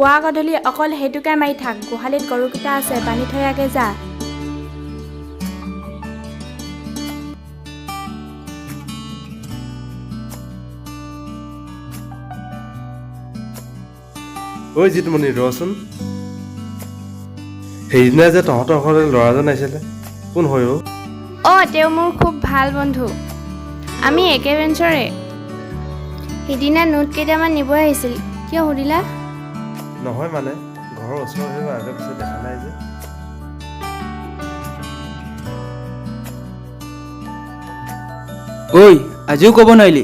পুৱা গধূলি অকল সেইটোকে মাৰি থাক। গোহালিত গৰুকেইটা আছে, বান্ধি থৈ আগে যা। ঐ জিতমনি ৰচোন। সেইদিনা যে তহঁতৰ ঘৰলৈ ল'ৰাজন আহিছিলে, কোন হয় অ'? তেওঁ মোৰ খুব ভাল বন্ধু। আমি একে বেঞ্চৰে। সিদিনা নোট কেইটামান নিব আহিছিল। কিয় সুধিলা? নহয় মানে ঘৰৰ ওচৰৰ হৈ আগে পিছত দেখা নাই যে। ঐ আজিও ক'ব নোৱাৰিলি?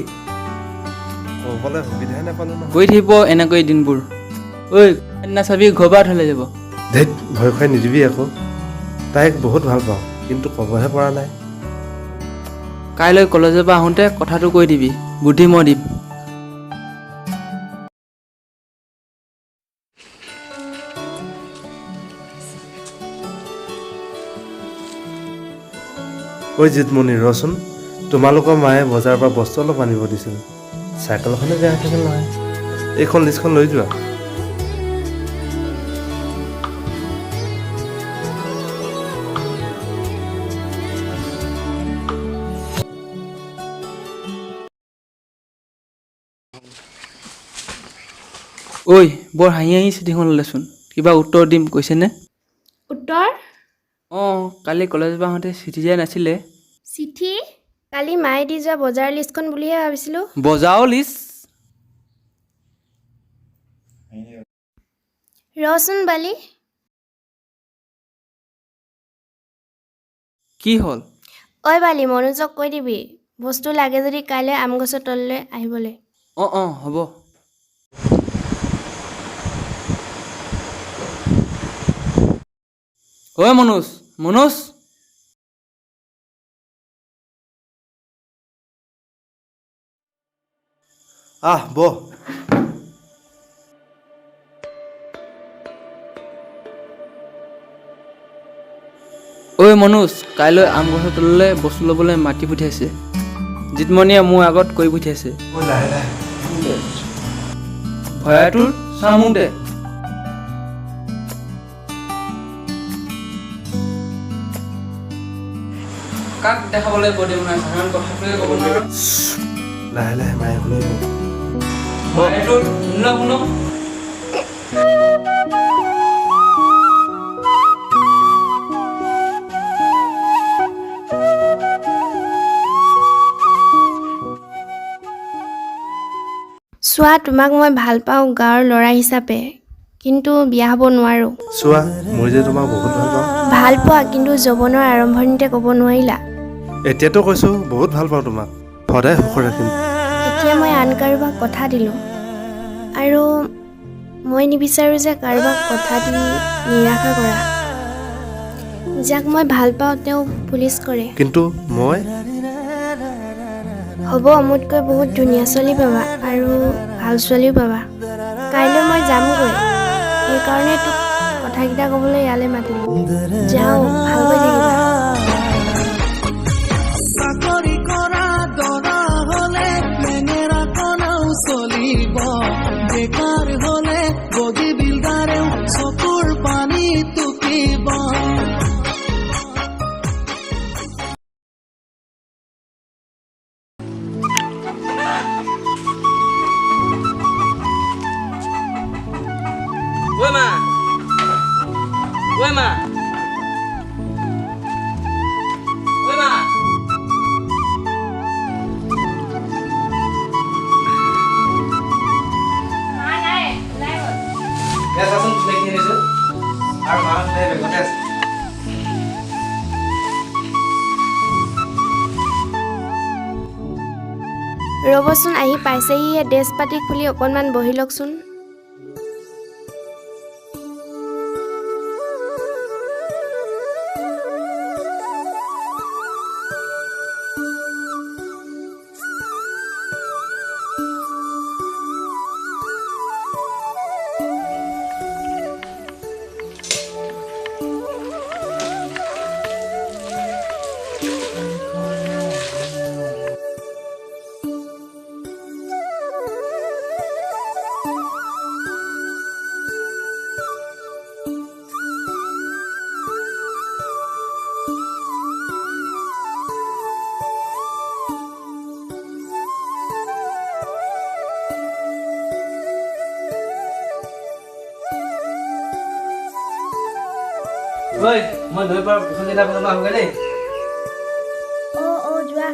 ক'বলৈ সুবিধাই নাপালোঁ নহয়। গৈ থাকিব এনেকৈ দিনবোৰ। ঐ সেইদিনা চাবি ঘৰ পৰা থ'লে যাব। ধেত ভয় খুৱাই নিদিবি আকৌ। তাইক বহুত ভাল পাওঁ, কিন্তু ক'বহে পৰা নাই। কাইলৈ কলেজৰ পৰা আহোঁতে কথাটো কৈ দিবি, বুদ্ধি মই দিম। ঐ জিতমনি ৰচোন, তোমালোকৰ মায়ে বজাৰৰ পৰা বস্তু অলপ আনিব দিছিল। চাইকেলখনে বেয়া থাকিল নহয়। এইখন লিষ্টখন লৈ যোৱা। ঐ বৰ হাঁহি হাঁহি চিঠিখন ল'লেচোন। কিবা উত্তৰ দিম কৈছেনে? উত্তৰ? কালি কলেজৰ পৰা আহোঁতে চিঠি দিয়া নাছিলে? চিঠি? কালি মায়ে দি যোৱা বজাৰ লিষ্টখন বুলিহে ভাবিছিলোঁ। বজাৰৰ লিষ্ট? ৰচোন বালি। কি হ'ল? ঐ বালি, মনোজক কৈ দিবি বস্তু লাগে যদি কাইলৈ আম গছৰ তললৈ আহিবলৈ। হ'ব। ঐ মনোজ, মনোজ। বহ। ঐ মনোজ, কাইলৈ আম গছৰ তললৈ বস্তু ল'বলৈ মাতি পঠিয়াইছে। জিতমনিয়ে মোৰ আগত কৈ পঠিয়াইছে। ভয়াতুৰ চামোতে। কাক দেখাবলৈ কৈ দিব নাই, সাধাৰণ কথাটোৱে ক'ব নোৱাৰো। লাহে লাহে মায়ে শুনিব। শুন। চোৱা, তোমাক মই ভাল পাওঁ গাঁৱৰ ল'ৰা হিচাপে, কিন্তু বিয়া হ'ব নোৱাৰোঁ। চোৱা, মই যে তোমাক বহুত ভাল পাওঁ। ভাল পোৱা, কিন্তু যৌৱনৰ আৰম্ভণিতে ক'ব নোৱাৰিলা। এতিয়াতো কৈছোঁ বহুত ভাল পাওঁ তোমাক, সদায় সুখ ৰাখিম। এতিয়া মই আন কাৰোবাক কথা দিলোঁ, আৰু মই নিবিচাৰোঁ যে কাৰোবাক কথা দি নিৰাশা কৰা। যাক মই ভাল পাওঁ তেওঁ পুলিচ কৰে। কিন্তু মই হ'ব, মোতকৈ বহুত ধুনীয়া ছোৱালী পাবা, আৰু ভাল ছোৱালীও পাবা। কাইলৈ মই যামগৈ, সেইকাৰণে তোক কথাকেইটা ক'বলৈ ইয়ালৈ মাতিলোঁ। যাওঁ, ভালকৈ থাকিবা। চাকৰি কৰা দৰা হ'লে মেনেৰা কনাও চলিব, বেকাৰ হ'লে বগী বিলদাৰেও চকুৰ পানী টুকিব। ঐ মা, ঐ মা, ঐ মা। ৰ'বচোন, আহি পাইছেহিহে। ড্ৰেছ পাতি খুলি অকণমান বহি লওকচোন। ঐ মই নৈ পাৰ এখন দিনা বনাব আহোগৈ দেই অঁ যোৱা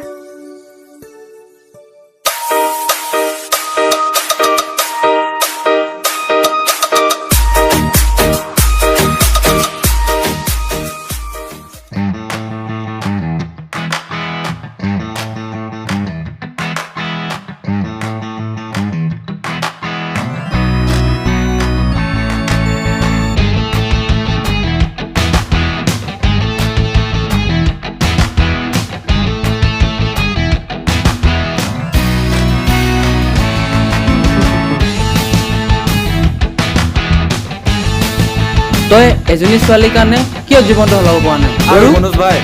তই এজনী ছোৱালীৰ কাৰণে কিয় জীৱনটো সলাব পৰা নাই আৰু মনোজ ভাই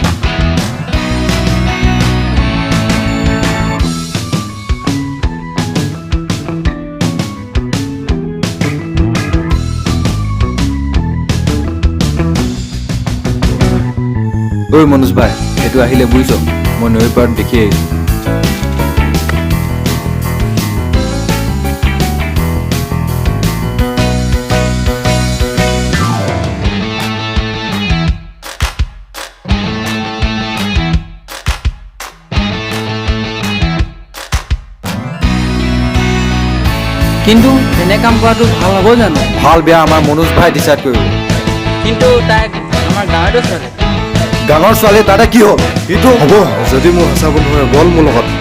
ঐ মনোজ ভাই এইটো আহিলে বুজিছ মই নৈৰ পাৰত দেখি আহিছোঁ কিন্তু তেনে কাম কৰাটো ভাল হ'ব জানো ভাল বেয়া আমাৰ মনোজ ভাই ডিচাইড কৰিব কিন্তু তাইক আমাৰ গাঁৱতো ছোৱালী গাঁৱৰ ছোৱালী তাতে কি হ'ল এইটো হ'ব যদি মোৰ সঁচা বন্ধু হয় বল মোৰ লগত